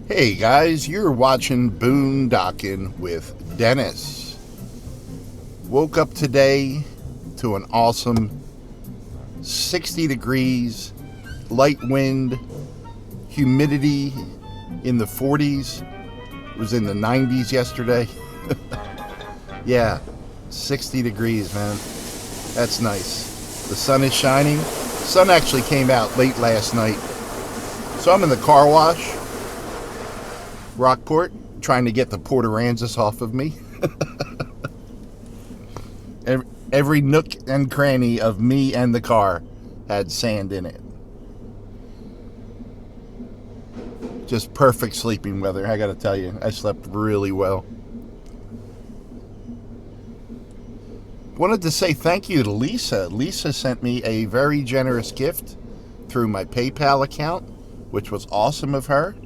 Hey guys, you're watching Boondocking with Dennis. Woke up today to an awesome 60 degrees, light wind, humidity in the 40s. It was in the 90s yesterday. Yeah, 60 degrees, man. That's nice. The sun is shining. The sun actually came out late last night. So I'm in the car wash, Rockport, trying to get the Port Aransas off of me. Every nook and cranny of me and the car had sand in it. Just perfect sleeping weather, I gotta tell you. I slept really well. Wanted to say thank you to Lisa. Lisa sent me a very generous gift through my PayPal account, which was awesome of her.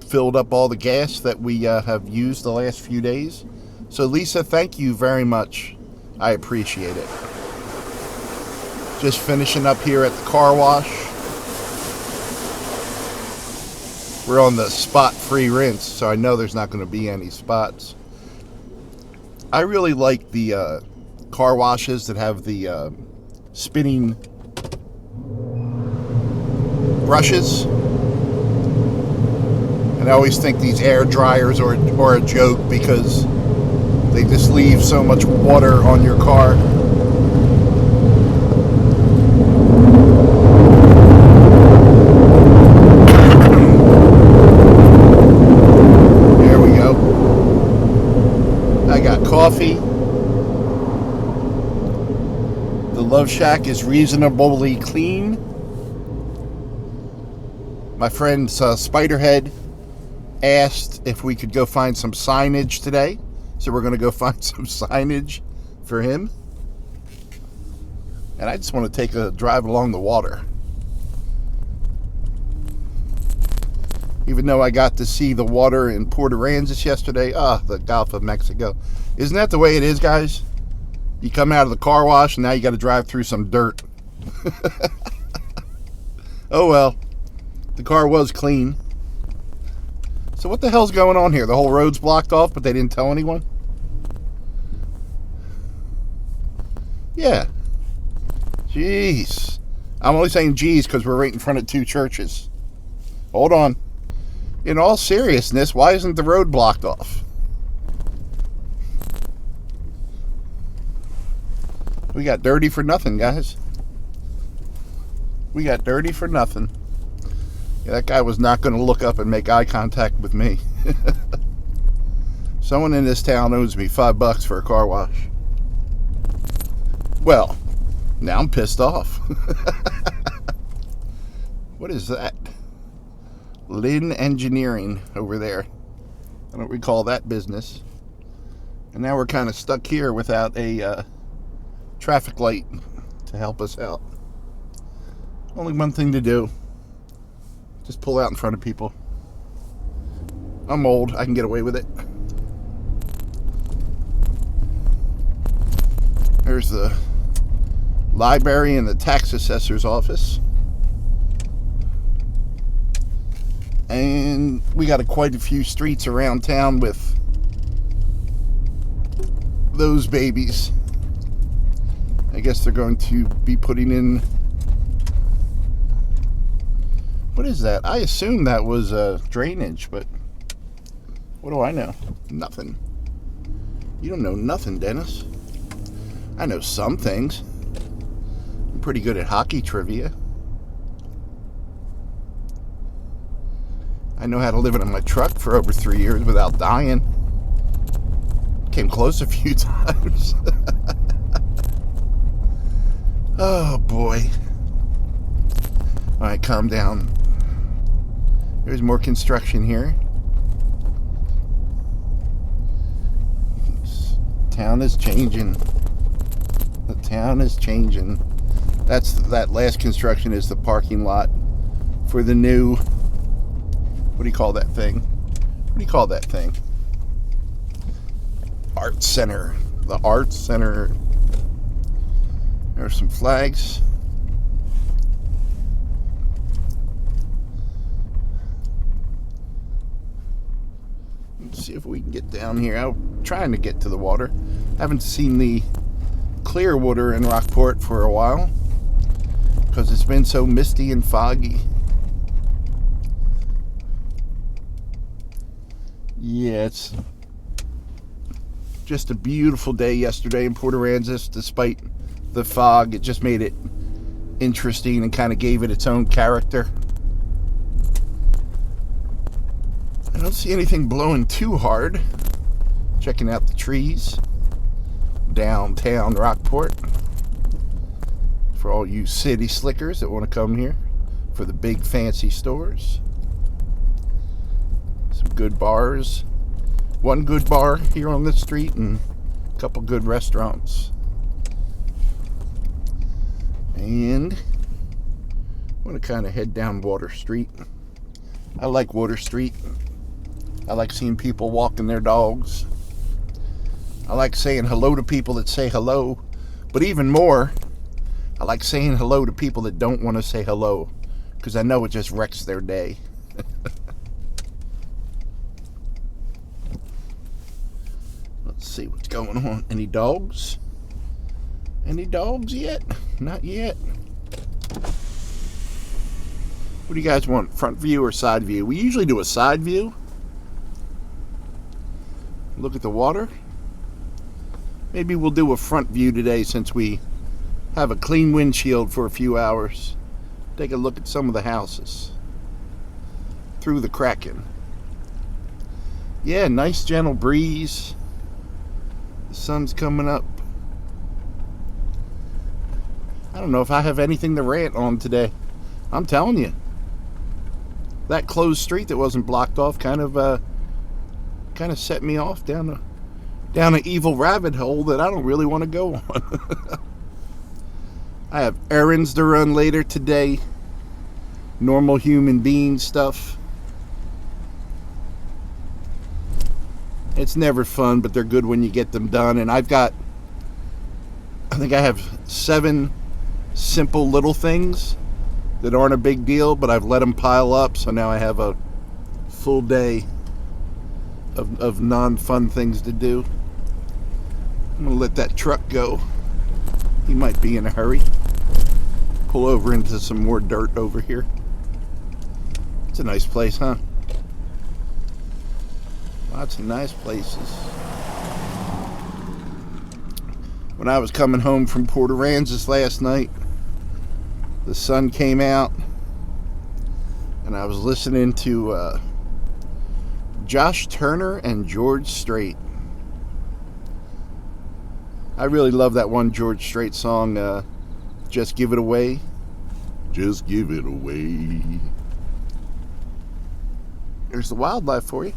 Filled up all the gas that we have used the last few days. So Lisa, thank you very much. I appreciate it. Just finishing up here at the car wash. We're on the spot-free rinse, so I know there's not going to be any spots. I really like the car washes that have the spinning brushes. And I always think these air dryers are a joke because they just leave so much water on your car. There we go. I got coffee. The Love Shack is reasonably clean. My friend Spiderhead asked if we could go find some signage today. So we're going to go find some signage for him. And I just want to take a drive along the water. Even though I got to see the water in Port Aransas yesterday. The Gulf of Mexico. Isn't that the way it is, guys? You come out of the car wash and now you got to drive through some dirt. Oh well. The car was clean. So what the hell's going on here? The whole road's blocked off, but they didn't tell anyone? Yeah. Jeez. I'm only saying jeez because we're right in front of two churches. Hold on. In all seriousness, why isn't the road blocked off? We got dirty for nothing, guys. We got dirty for nothing. Yeah, that guy was not going to look up and make eye contact with me. Someone in this town owes me $5 for a car wash. Well, now I'm pissed off. What is that? Lynn Engineering over there. I don't recall that business. And now we're kind of stuck here without a traffic light to help us out. Only one thing to do. Just pull out in front of people. I'm old. I can get away with it. There's the library and the tax assessor's office. And we got quite a few streets around town with those babies. I guess they're going to be putting in... What is that? I assume that was drainage, but what do I know? Nothing. You don't know nothing, Dennis. I know some things. I'm pretty good at hockey trivia. I know how to live in my truck for over 3 years without dying. Came close a few times. Oh, boy. All right, calm down. There's more construction here. Town is changing. The town is changing. That last construction is the parking lot for the new, what do you call that thing? What do you call that thing? Art Center. The Art Center. There are some flags. Let's see if we can get down here. I'm trying to get to the water. Haven't seen the clear water in Rockport for a while because it's been so misty and foggy. Yeah, it's just a beautiful day yesterday in Port Aransas. Despite the fog, it just made it interesting and kind of gave it its own character. I don't see anything blowing too hard. Checking out the trees. Downtown Rockport. For all you city slickers that want to come here for the big fancy stores. Some good bars. One good bar here on this street and a couple good restaurants. And I'm going to kind of head down Water Street. I like Water Street. I like seeing people walking their dogs. I like saying hello to people that say hello. But even more, I like saying hello to people that don't want to say hello, because I know it just wrecks their day. Let's see what's going on. Any dogs? Any dogs yet? Not yet. What do you guys want? Front view or side view? We usually do a side view. Look at the water. Maybe we'll do a front view today since we have a clean windshield for a few hours. Take a look at some of the houses through the Kraken. Yeah, nice gentle breeze. The sun's coming up. I don't know if I have anything to rant on today. I'm telling you. That closed street that wasn't blocked off kind of set me off down an evil rabbit hole that I don't really want to go on. I have errands to run later today. Normal human being stuff. It's never fun, but they're good when you get them done. And I think I have 7 simple little things that aren't a big deal, but I've let them pile up, so now I have a full day of non-fun things to do. I'm gonna let that truck go. He might be in a hurry. Pull over into some more dirt over here. It's a nice place, huh? Lots of nice places. When I was coming home from Port Aransas last night, the sun came out and I was listening to Josh Turner and George Strait. I really love that one George Strait song, Just Give It Away. Just give it away. There's the wildlife for you.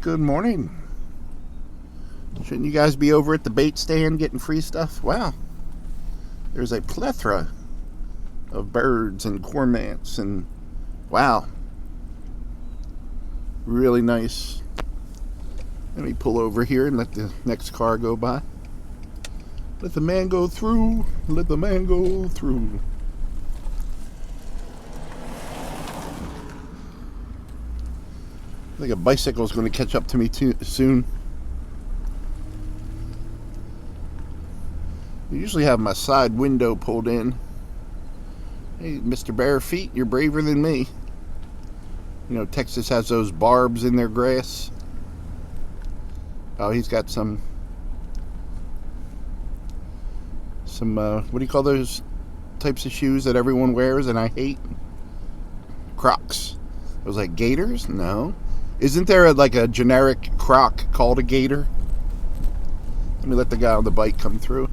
Good morning. Shouldn't you guys be over at the bait stand getting free stuff? Wow. There's a plethora of birds and cormorants and wow. Really nice. Let me pull over here and let the next car go by. Let the man go through. Let the man go through. I think a bicycle is going to catch up to me soon. I usually have my side window pulled in. Hey, Mr. Bare Feet, you're braver than me. You know, Texas has those barbs in their grass. Oh, he's got some what do you call those types of shoes that everyone wears and I hate? Crocs. I was like, Gators? No. Isn't there like a generic Croc called a Gator? Let me let the guy on the bike come through.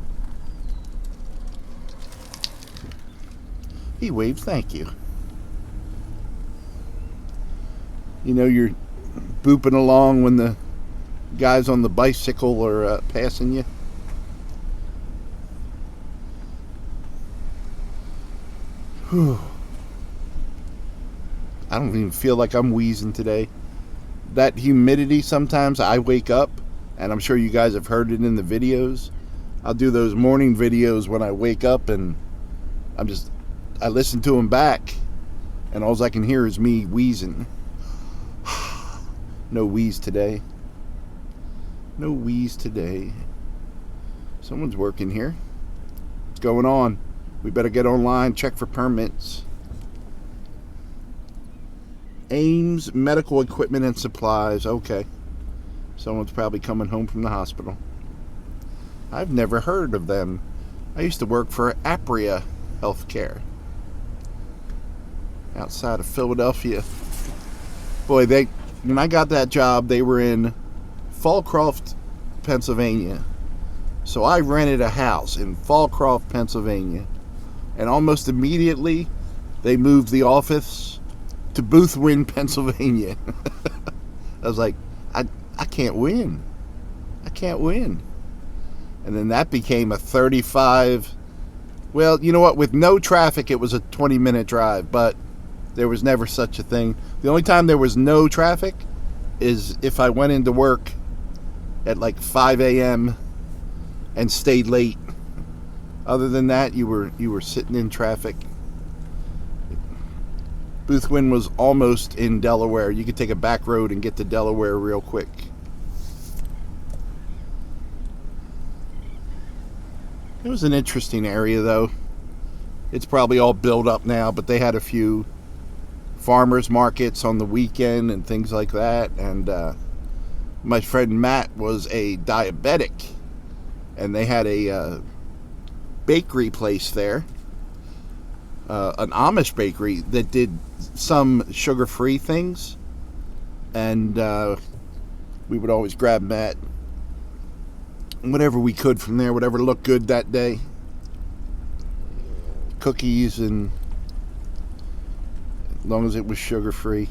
He waved, thank you. You know, you're booping along when the guys on the bicycle are passing you. Whew. I don't even feel like I'm wheezing today. That humidity, sometimes I wake up, and I'm sure you guys have heard it in the videos. I'll do those morning videos when I wake up, and I listen to them back, and all I can hear is me wheezing. No wheeze today. No wheeze today. Someone's working here. What's going on? We better get online, check for permits. Ames Medical Equipment and Supplies. Okay. Someone's probably coming home from the hospital. I've never heard of them. I used to work for Apria Healthcare outside of Philadelphia. Boy, when I got that job, they were in Fallcroft, Pennsylvania. So I rented a house in Fallcroft, Pennsylvania. And almost immediately, they moved the office to Boothwyn, Pennsylvania. I was like, I can't win. I can't win. And then that became a 35... Well, you know what? With no traffic, it was a 20-minute drive. But there was never such a thing. The only time there was no traffic is if I went into work at like 5 a.m. and stayed late. Other than that, you were sitting in traffic. Boothwyn was almost in Delaware. You could take a back road and get to Delaware real quick. It was an interesting area, though. It's probably all built up now, but they had a few farmers markets on the weekend and things like that. And my friend Matt was a diabetic, and they had a bakery place there, an Amish bakery that did some sugar-free things, and we would always grab Matt whatever we could from there, whatever looked good that day. Cookies, and as long as it was sugar-free.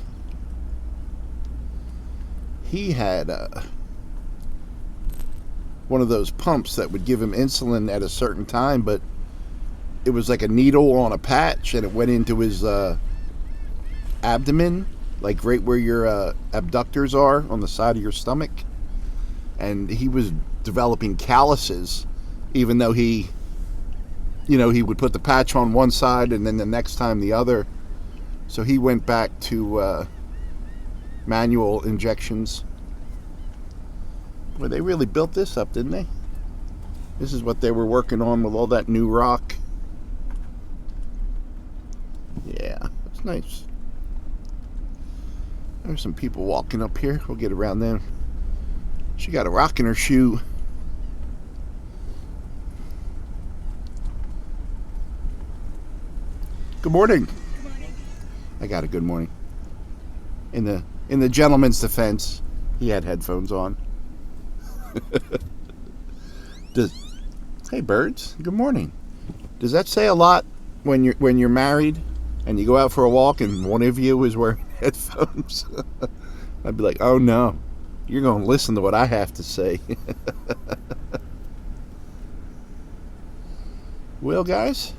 He had one of those pumps that would give him insulin at a certain time, but it was like a needle on a patch, and it went into his abdomen, like right where your abductors are on the side of your stomach. And he was developing calluses, even though he would put the patch on one side and then the next time the other. So he went back to manual injections. Well, they really built this up, didn't they? This is what they were working on with all that new rock. Yeah, it's nice. There's some people walking up here. We'll get around them. She got a rock in her shoe. Good morning. Good morning. I got a good morning. In the gentleman's defense, he had headphones on. Hey birds, good morning. Does that say a lot when you're married and you go out for a walk and one of you is wearing headphones? I'd be like, oh no, you're going to listen to what I have to say. Well, guys,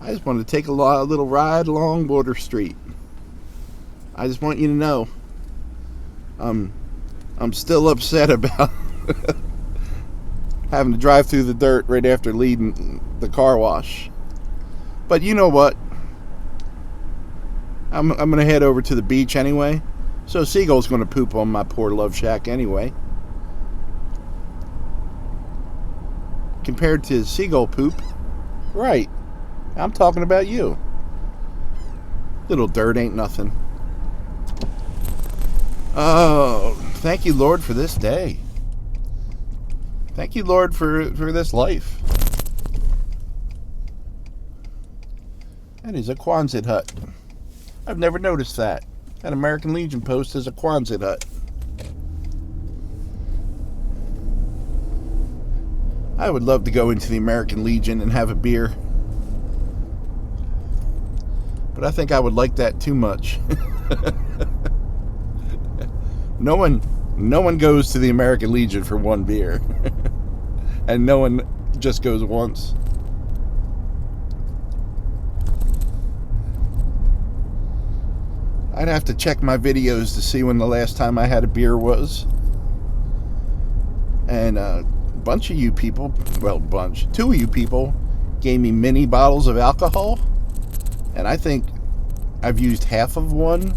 I just wanted to take a little ride along Border Street. I just want you to know I'm still upset about having to drive through the dirt right after leaving the car wash. But you know what? I'm going to head over to the beach anyway. So Seagull's going to poop on my poor love shack anyway. Compared to Seagull poop, right, I'm talking about you. Little dirt ain't nothing. Oh, thank you, Lord, for this day. Thank you, Lord, for this life. That is a Quonset hut. I've never noticed that. That American Legion post is a Quonset hut. I would love to go into the American Legion and have a beer. But I think I would like that too much. No one goes to the American Legion for one beer. And no one just goes once. I'd have to check my videos to see when the last time I had a beer was. And a bunch of you people, well, two of you people gave me mini bottles of alcohol. And I think I've used half of one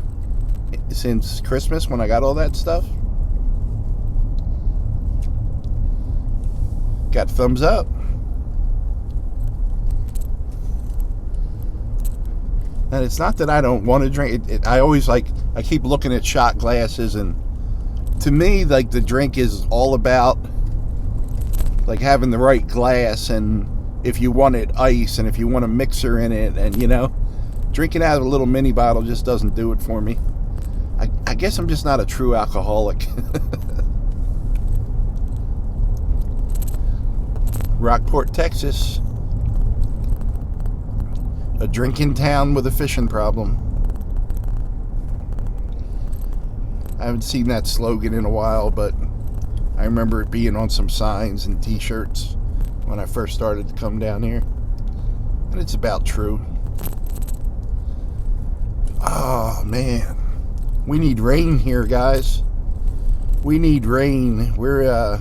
since Christmas when I got all that stuff. Got thumbs up. And it's not that I don't want to drink. I always I keep looking at shot glasses, and to me, like, the drink is all about like having the right glass, and if you want it ice, and if you want a mixer in it, and drinking out of a little mini bottle just doesn't do it for me. I guess I'm just not a true alcoholic. Rockport, Texas. A drinking town with a fishing problem. I haven't seen that slogan in a while, but I remember it being on some signs and t-shirts when I first started to come down here. And it's about true. Oh, man. We need rain here, guys. We need rain. I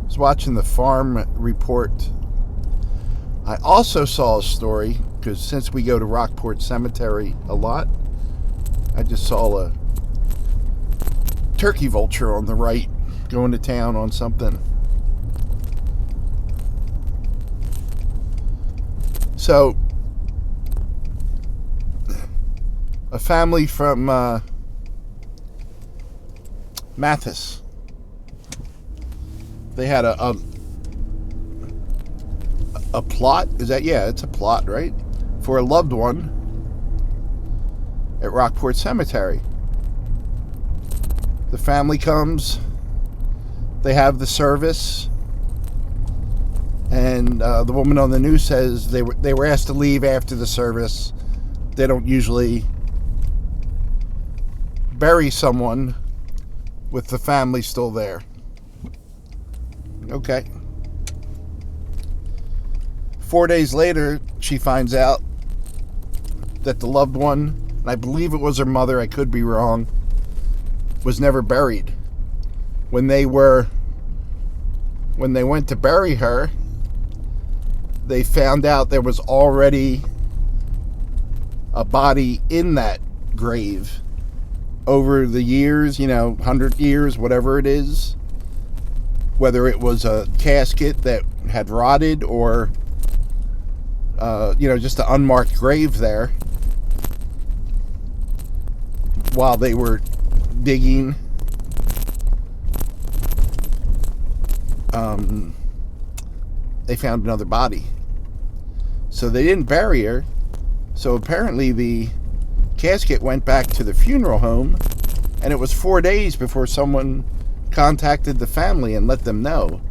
was watching the farm report. I also saw a story, because since we go to Rockport Cemetery a lot, I just saw a turkey vulture on the right going to town on something. So, a family from Mathis, they had a plot. Is that, yeah, it's a plot, right? For a loved one at Rockport Cemetery. The family comes, they have the service, and the woman on the news says they were asked to leave after the service. They don't usually bury someone with the family still there. Okay. 4 days later, she finds out that the loved one, and I believe it was her mother, I could be wrong, was never buried. When they went to bury her, they found out there was already a body in that grave over the years, 100 years, whatever it is. Whether it was a casket that had rotted or just an unmarked grave there while they were digging. They found another body. So they didn't bury her. So apparently the casket went back to the funeral home, and it was 4 days before someone contacted the family and let them know.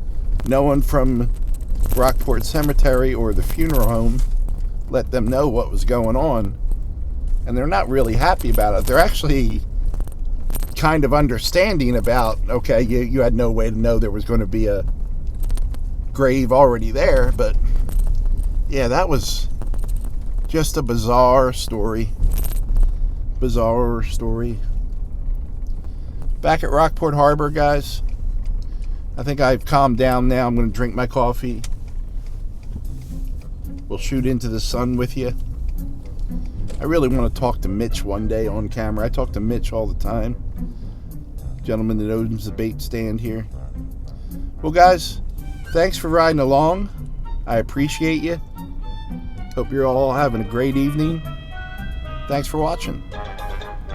No one from Rockport Cemetery or the funeral home let them know what was going on, and they're not really happy about it. They're actually kind of understanding about, okay, you had no way to know there was going to be a grave already there, but yeah, that was just a bizarre story. Back at Rockport Harbor, guys, I think I've calmed down now. I'm going to drink my coffee. We'll shoot into the sun with you. I really want to talk to Mitch one day on camera. I talk to Mitch all the time. Gentleman that owns the bait stand here. Well, guys, thanks for riding along. I appreciate you. Hope you're all having a great evening. Thanks for watching.